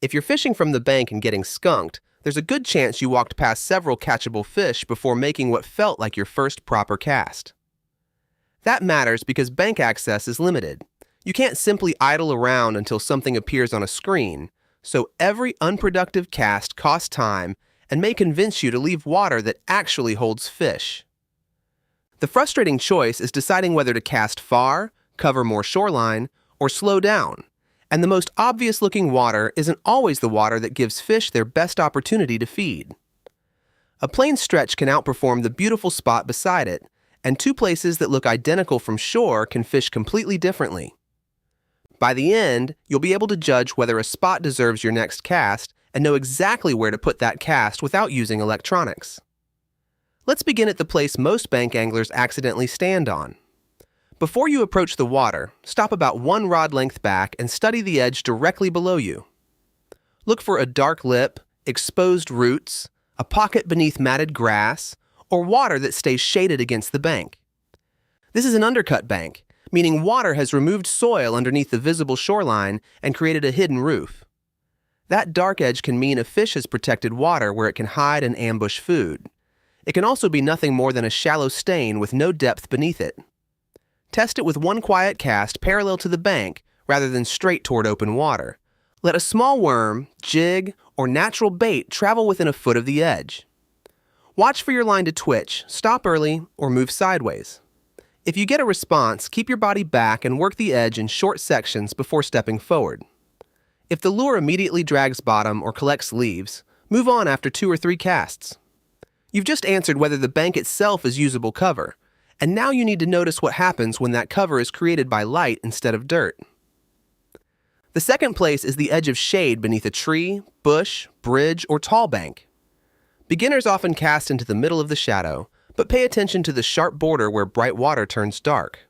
If you're fishing from the bank and getting skunked, there's a good chance you walked past several catchable fish before making what felt like your first proper cast. That matters because bank access is limited. You can't simply idle around until something appears on a screen, so every unproductive cast costs time and may convince you to leave water that actually holds fish. The frustrating choice is deciding whether to cast far, cover more shoreline, or slow down. And the most obvious-looking water isn't always the water that gives fish their best opportunity to feed. A plain stretch can outperform the beautiful spot beside it, and two places that look identical from shore can fish completely differently. By the end, you'll be able to judge whether a spot deserves your next cast and know exactly where to put that cast without using electronics. Let's begin at the place most bank anglers accidentally stand on. Before you approach the water, stop about 1 rod length back and study the edge directly below you. Look for a dark lip, exposed roots, a pocket beneath matted grass, or water that stays shaded against the bank. This is an undercut bank, meaning water has removed soil underneath the visible shoreline and created a hidden roof. That dark edge can mean a fish has protected water where it can hide and ambush food. It can also be nothing more than a shallow stain with no depth beneath it. Test it with one quiet cast parallel to the bank rather than straight toward open water. Let a small worm, jig, or natural bait travel within a foot of the edge. Watch for your line to twitch, stop early, or move sideways. If you get a response, keep your body back and work the edge in short sections before stepping forward. If the lure immediately drags bottom or collects leaves, move on after 2 or 3 casts. You've just answered whether the bank itself is usable cover, and now you need to notice what happens when that cover is created by light instead of dirt. The second place is the edge of shade beneath a tree, bush, bridge, or tall bank. Beginners often cast into the middle of the shadow, but pay attention to the sharp border where bright water turns dark.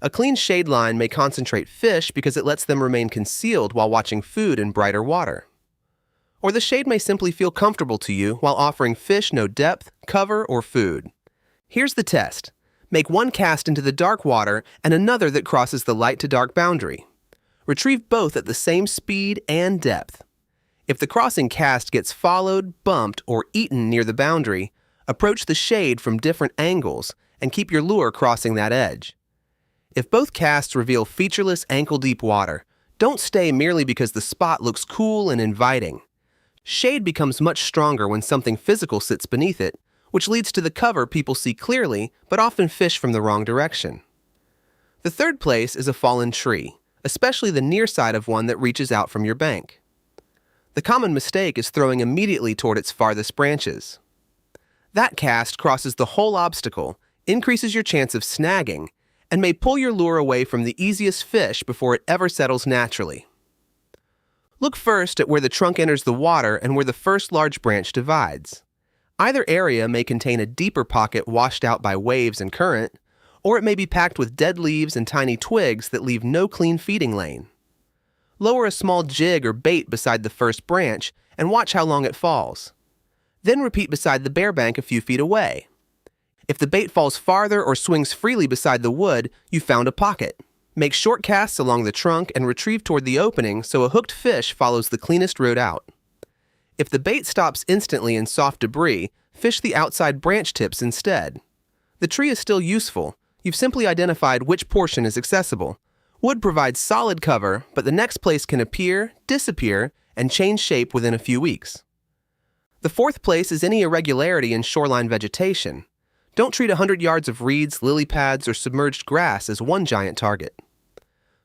A clean shade line may concentrate fish because it lets them remain concealed while watching food in brighter water. Or the shade may simply feel comfortable to you while offering fish no depth, cover, or food. Here's the test. Make one cast into the dark water and another that crosses the light to dark boundary. Retrieve both at the same speed and depth. If the crossing cast gets followed, bumped, or eaten near the boundary, approach the shade from different angles and keep your lure crossing that edge. If both casts reveal featureless ankle-deep water, don't stay merely because the spot looks cool and inviting. Shade becomes much stronger when something physical sits beneath it, which leads to the cover people see clearly but often fish from the wrong direction. The third place is a fallen tree, especially the near side of one that reaches out from your bank. The common mistake is throwing immediately toward its farthest branches. That cast crosses the whole obstacle, increases your chance of snagging, and may pull your lure away from the easiest fish before it ever settles naturally. Look first at where the trunk enters the water and where the first large branch divides. Either area may contain a deeper pocket washed out by waves and current, or it may be packed with dead leaves and tiny twigs that leave no clean feeding lane. Lower a small jig or bait beside the first branch and watch how long it falls. Then repeat beside the bare bank a few feet away. If the bait falls farther or swings freely beside the wood, you found a pocket. Make short casts along the trunk and retrieve toward the opening so a hooked fish follows the cleanest route out. If the bait stops instantly in soft debris, fish the outside branch tips instead. The tree is still useful. You've simply identified which portion is accessible. Wood provides solid cover, but the next place can appear, disappear, and change shape within a few weeks. The fourth place is any irregularity in shoreline vegetation. Don't treat 100 yards of reeds, lily pads, or submerged grass as one giant target.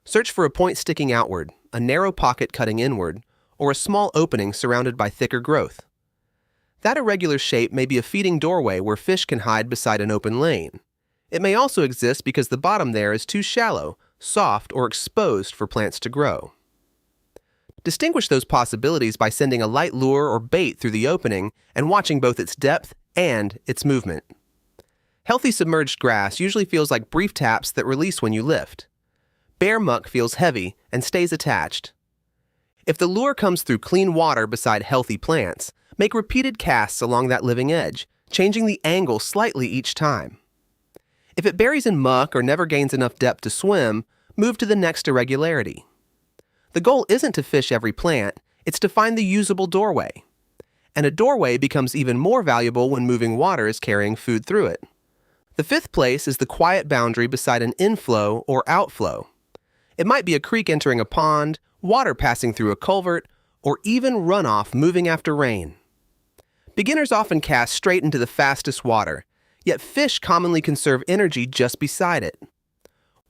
Search for a point sticking outward, a narrow pocket cutting inward, or a small opening surrounded by thicker growth. That irregular shape may be a feeding doorway where fish can hide beside an open lane. It may also exist because the bottom there is too shallow, soft, or exposed for plants to grow. Distinguish those possibilities by sending a light lure or bait through the opening and watching both its depth and its movement. Healthy submerged grass usually feels like brief taps that release when you lift. Bare muck feels heavy and stays attached. If the lure comes through clean water beside healthy plants, make repeated casts along that living edge, changing the angle slightly each time. If it buries in muck or never gains enough depth to swim, move to the next irregularity. The goal isn't to fish every plant, It's to find the usable doorway. And a doorway becomes even more valuable when moving water is carrying food through it. The fifth place is the quiet boundary beside an inflow or outflow. It might be a creek entering a pond, water passing through a culvert, or even runoff moving after rain. Beginners often cast straight into the fastest water, yet fish commonly conserve energy just beside it.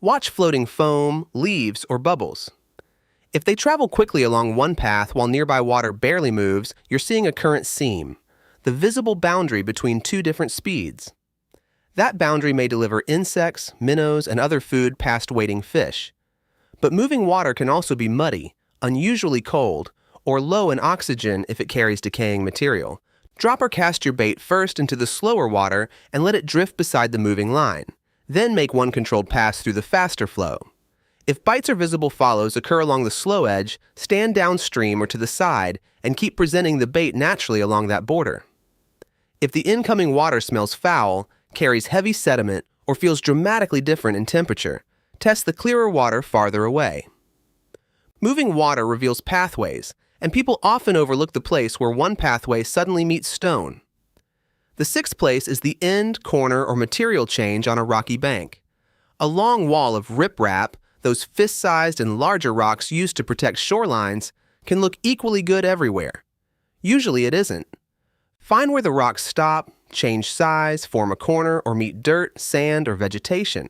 Watch floating foam, leaves, or bubbles. If they travel quickly along one path while nearby water barely moves, you're seeing a current seam, the visible boundary between two different speeds. That boundary may deliver insects, minnows, and other food past waiting fish. But moving water can also be muddy, unusually cold, or low in oxygen if it carries decaying material. Drop or cast your bait first into the slower water and let it drift beside the moving line. Then make one controlled pass through the faster flow. If bites or visible follows occur along the slow edge, stand downstream or to the side and keep presenting the bait naturally along that border. If the incoming water smells foul, carries heavy sediment, or feels dramatically different in temperature, test the clearer water farther away. Moving water reveals pathways, and people often overlook the place where one pathway suddenly meets stone. The sixth place is the end, corner, or material change on a rocky bank. A long wall of riprap, those fist-sized and larger rocks used to protect shorelines, can look equally good everywhere. Usually it isn't. Find where the rocks stop, change size, form a corner, or meet dirt, sand, or vegetation.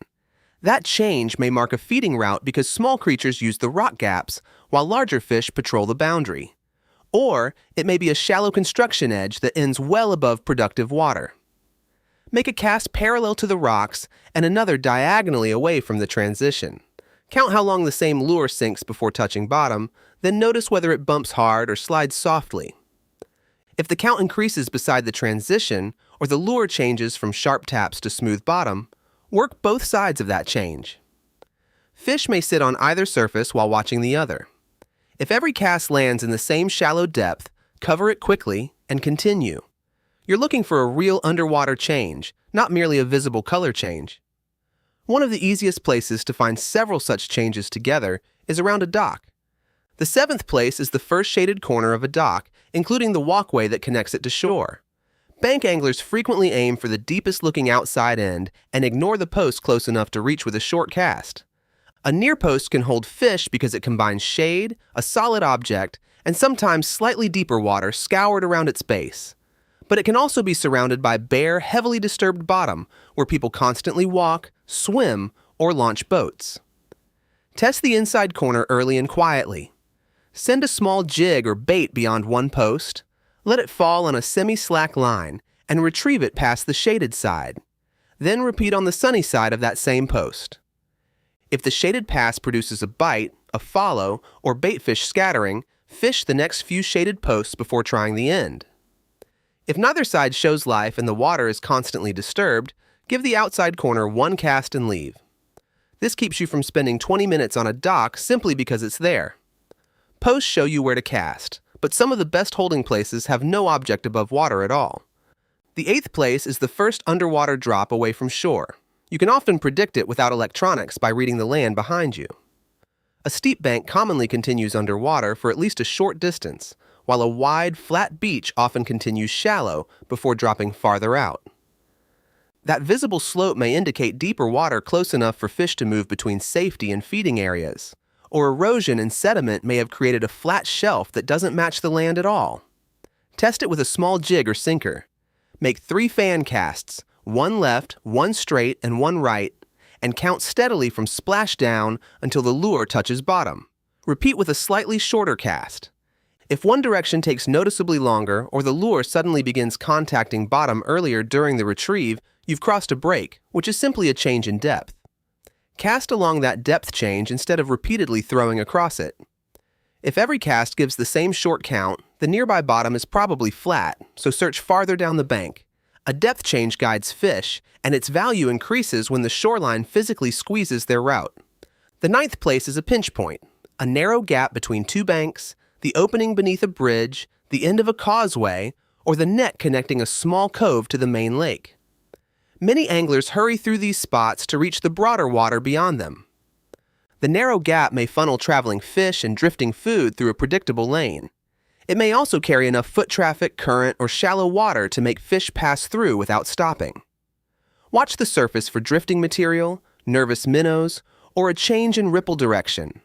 That change may mark a feeding route because small creatures use the rock gaps, while larger fish patrol the boundary. Or it may be a shallow construction edge that ends well above productive water. Make a cast parallel to the rocks and another diagonally away from the transition. Count how long the same lure sinks before touching bottom, then notice whether it bumps hard or slides softly. If the count increases beside the transition, or the lure changes from sharp taps to smooth bottom, work both sides of that change. Fish may sit on either surface while watching the other. If every cast lands in the same shallow depth, cover it quickly and continue. You're looking for a real underwater change, not merely a visible color change. One of the easiest places to find several such changes together is around a dock. The seventh place is the first shaded corner of a dock, including the walkway that connects it to shore. Bank anglers frequently aim for the deepest looking outside end and ignore the post close enough to reach with a short cast. A near post can hold fish because it combines shade, a solid object, and sometimes slightly deeper water scoured around its base. But it can also be surrounded by bare, heavily disturbed bottom where people constantly walk, swim, or launch boats. Test the inside corner early and quietly. Send a small jig or bait beyond one post, let it fall on a semi-slack line, and retrieve it past the shaded side. Then repeat on the sunny side of that same post. If the shaded pass produces a bite, a follow, or baitfish scattering, fish the next few shaded posts before trying the end. If neither side shows life and the water is constantly disturbed, give the outside corner one cast and leave. This keeps you from spending 20 minutes on a dock simply because it's there. Posts show you where to cast, but some of the best holding places have no object above water at all. The eighth place is the first underwater drop away from shore. You can often predict it without electronics by reading the land behind you. A steep bank commonly continues underwater for at least a short distance, while a wide, flat beach often continues shallow before dropping farther out. That visible slope may indicate deeper water close enough for fish to move between safety and feeding areas, or erosion and sediment may have created a flat shelf that doesn't match the land at all. Test it with a small jig or sinker. Make 3 fan casts, one left, one straight, and one right, and count steadily from splashdown until the lure touches bottom. Repeat with a slightly shorter cast. If one direction takes noticeably longer or the lure suddenly begins contacting bottom earlier during the retrieve, you've crossed a break, which is simply a change in depth. Cast along that depth change instead of repeatedly throwing across it. If every cast gives the same short count, the nearby bottom is probably flat, so search farther down the bank. A depth change guides fish, and its value increases when the shoreline physically squeezes their route. The ninth place is a pinch point, a narrow gap between two banks, the opening beneath a bridge, the end of a causeway, or the neck connecting a small cove to the main lake. Many anglers hurry through these spots to reach the broader water beyond them. The narrow gap may funnel traveling fish and drifting food through a predictable lane. It may also carry enough foot traffic, current, or shallow water to make fish pass through without stopping. Watch the surface for drifting material, nervous minnows, or a change in ripple direction.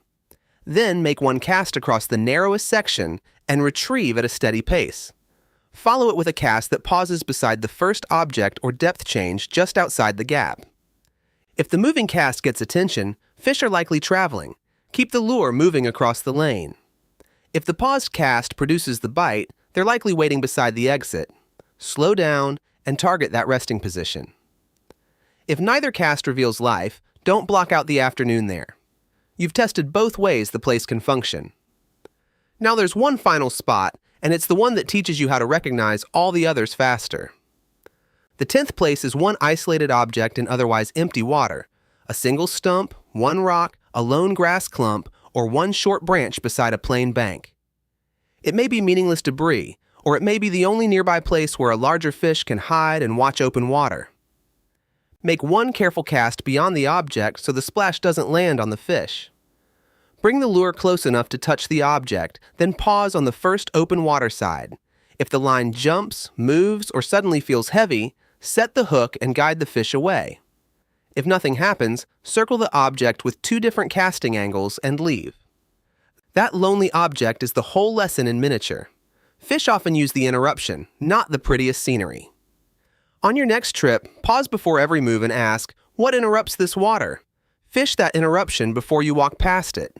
Then make one cast across the narrowest section and retrieve at a steady pace. Follow it with a cast that pauses beside the first object or depth change just outside the gap. If the moving cast gets attention, fish are likely traveling. Keep the lure moving across the lane. If the paused cast produces the bite, they're likely waiting beside the exit. Slow down and target that resting position. If neither cast reveals life, don't block out the afternoon there. You've tested both ways the place can function. Now there's one final spot, and it's the one that teaches you how to recognize all the others faster. The 10th place is one isolated object in otherwise empty water, a single stump, one rock, a lone grass clump, or one short branch beside a plain bank. It may be meaningless debris, or it may be the only nearby place where a larger fish can hide and watch open water. Make one careful cast beyond the object so the splash doesn't land on the fish. Bring the lure close enough to touch the object, then pause on the first open water side. If the line jumps, moves, or suddenly feels heavy, set the hook and guide the fish away. If nothing happens, circle the object with 2 different casting angles and leave. That lonely object is the whole lesson in miniature. Fish often use the interruption, not the prettiest scenery. On your next trip, pause before every move and ask, what interrupts this water? Fish that interruption before you walk past it.